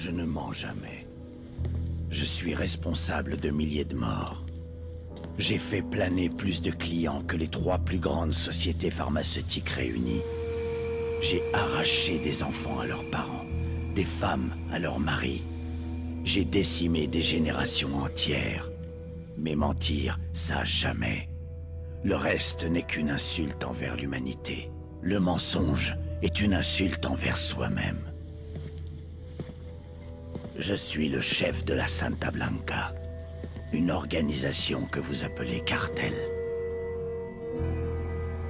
Je ne mens jamais. Je suis responsable de milliers de morts. J'ai fait planer plus de clients que les 3 plus grandes sociétés pharmaceutiques réunies. J'ai arraché des enfants à leurs parents, des femmes à leurs maris. J'ai décimé des générations entières. Mais mentir, ça jamais. Le reste n'est qu'une insulte envers l'humanité. Le mensonge est une insulte envers soi-même. Je suis le chef de la Santa Blanca, une organisation que vous appelez cartel.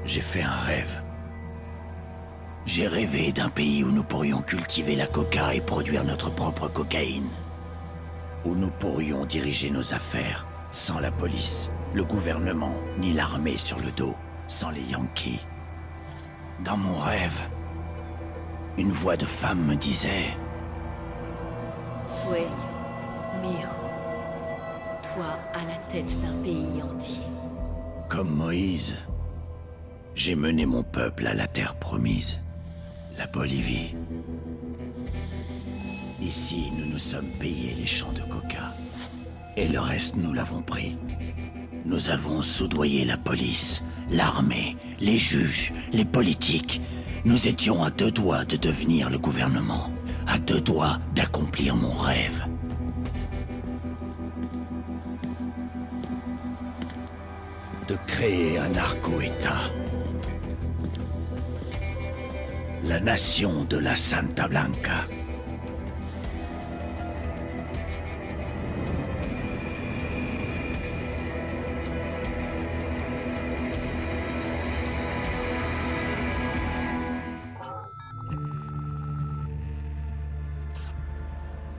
J'ai fait un rêve. J'ai rêvé d'un pays où nous pourrions cultiver la coca et produire notre propre cocaïne. Où nous pourrions diriger nos affaires sans la police, le gouvernement, ni l'armée sur le dos, sans les Yankees. Dans mon rêve, une voix de femme me disait... Souhait, Miro, toi à la tête d'un pays entier. Comme Moïse, j'ai mené mon peuple à la terre promise, la Bolivie. Ici, nous nous sommes payés les champs de coca. Et le reste, nous l'avons pris. Nous avons soudoyé la police, l'armée, les juges, les politiques. Nous étions à 2 doigts de devenir le gouvernement, à 2 doigts d'accomplir mon rêve. De créer un narco-État. La nation de la Santa Blanca.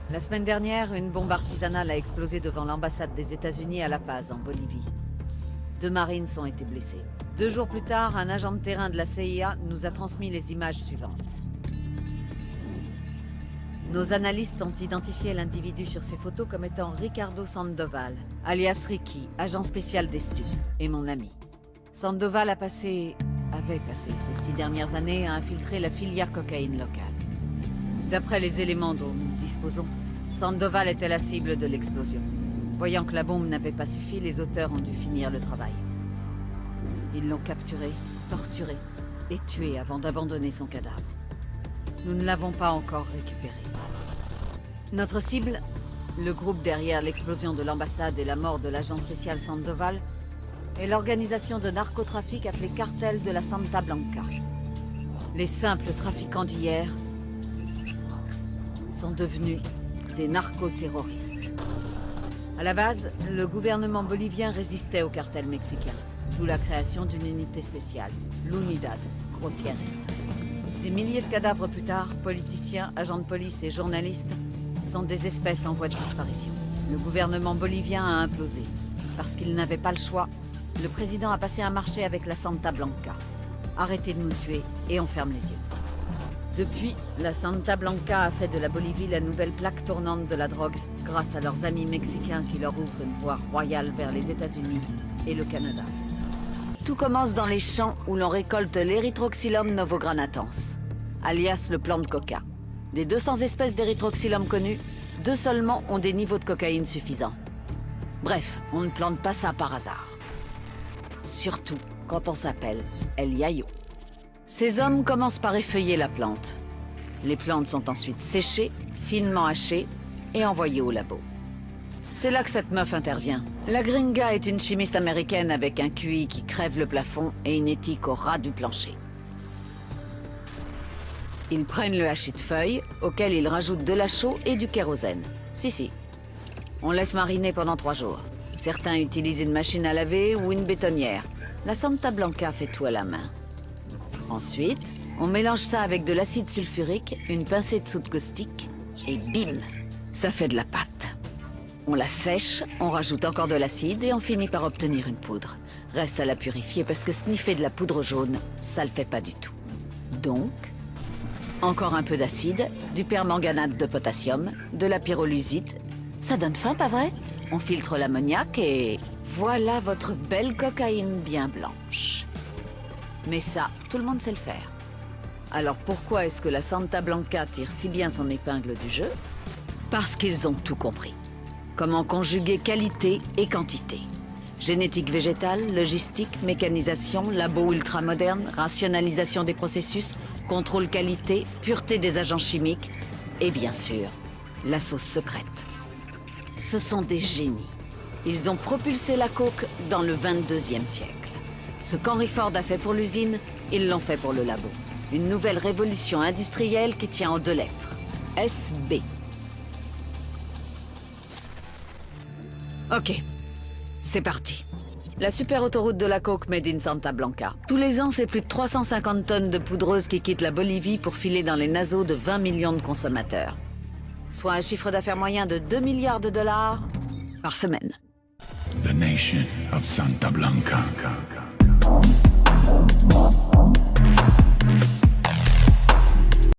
La semaine dernière, une bombe artisanale a explosé devant l'ambassade des États-Unis à La Paz, en Bolivie. 2 marines ont été blessés. 2 jours plus tard, un agent de terrain de la CIA nous a transmis les images suivantes. Nos analystes ont identifié l'individu sur ces photos comme étant Ricardo Sandoval, alias Ricky, agent spécial des stupes, et mon ami. Sandoval avait passé ces 6 dernières années à infiltrer la filière cocaïne locale. D'après les éléments dont nous disposons, Sandoval était la cible de l'explosion. Voyant que la bombe n'avait pas suffi, les auteurs ont dû finir le travail. Ils l'ont capturé, torturé et tué avant d'abandonner son cadavre. Nous ne l'avons pas encore récupéré. Notre cible, le groupe derrière l'explosion de l'ambassade et la mort de l'agent spécial Sandoval, est l'organisation de narcotrafic appelée Cartel de la Santa Blanca. Les simples trafiquants d'hier sont devenus des narcoterroristes. À la base, le gouvernement bolivien résistait au cartel mexicain, d'où la création d'une unité spéciale, l'Unidad, grossière. Des milliers de cadavres plus tard, politiciens, agents de police et journalistes sont des espèces en voie de disparition. Le gouvernement bolivien a implosé. Parce qu'il n'avait pas le choix, le président a passé un marché avec la Santa Blanca. Arrêtez de nous tuer et on ferme les yeux. Depuis, la Santa Blanca a fait de la Bolivie la nouvelle plaque tournante de la drogue, grâce à leurs amis mexicains qui leur ouvrent une voie royale vers les États-Unis et le Canada. Tout commence dans les champs où l'on récolte l'Erythroxylum novogranatans, alias le plant de coca. Des 200 espèces d'Erythroxylum connues, 2 seulement ont des niveaux de cocaïne suffisants. Bref, on ne plante pas ça par hasard. Surtout quand on s'appelle El Yayo. Ces hommes commencent par effeuiller la plante. Les plantes sont ensuite séchées, finement hachées et envoyées au labo. C'est là que cette meuf intervient. La gringa est une chimiste américaine avec un QI qui crève le plafond et une éthique au ras du plancher. Ils prennent le hachis de feuilles, auquel ils rajoutent de la chaux et du kérosène. Si. On laisse mariner pendant 3 jours. Certains utilisent une machine à laver ou une bétonnière. La Santa Blanca fait tout à la main. Ensuite, on mélange ça avec de l'acide sulfurique, une pincée de soude caustique, et bim, ça fait de la pâte. On la sèche, on rajoute encore de l'acide et on finit par obtenir une poudre. Reste à la purifier parce que sniffer de la poudre jaune, ça le fait pas du tout. Donc, encore un peu d'acide, du permanganate de potassium, de la pyrolusite. Ça donne faim, pas vrai? On filtre l'ammoniac et voilà votre belle cocaïne bien blanche. Mais ça, tout le monde sait le faire. Alors pourquoi est-ce que la Santa Blanca tire si bien son épingle du jeu? Parce qu'ils ont tout compris. Comment conjuguer qualité et quantité. Génétique végétale, logistique, mécanisation, labo ultramoderne, rationalisation des processus, contrôle qualité, pureté des agents chimiques et bien sûr, la sauce secrète. Ce sont des génies. Ils ont propulsé la coke dans le 22e siècle. Ce qu'Henry Ford a fait pour l'usine, ils l'ont fait pour le labo. Une nouvelle révolution industrielle qui tient en 2 lettres. SB. Ok, c'est parti. La super autoroute de la coke made in Santa Blanca. Tous les ans, c'est plus de 350 tonnes de poudreuse qui quittent la Bolivie pour filer dans les naseaux de 20 millions de consommateurs. Soit un chiffre d'affaires moyen de 2 milliards de dollars par semaine. The nation of Santa Blanca.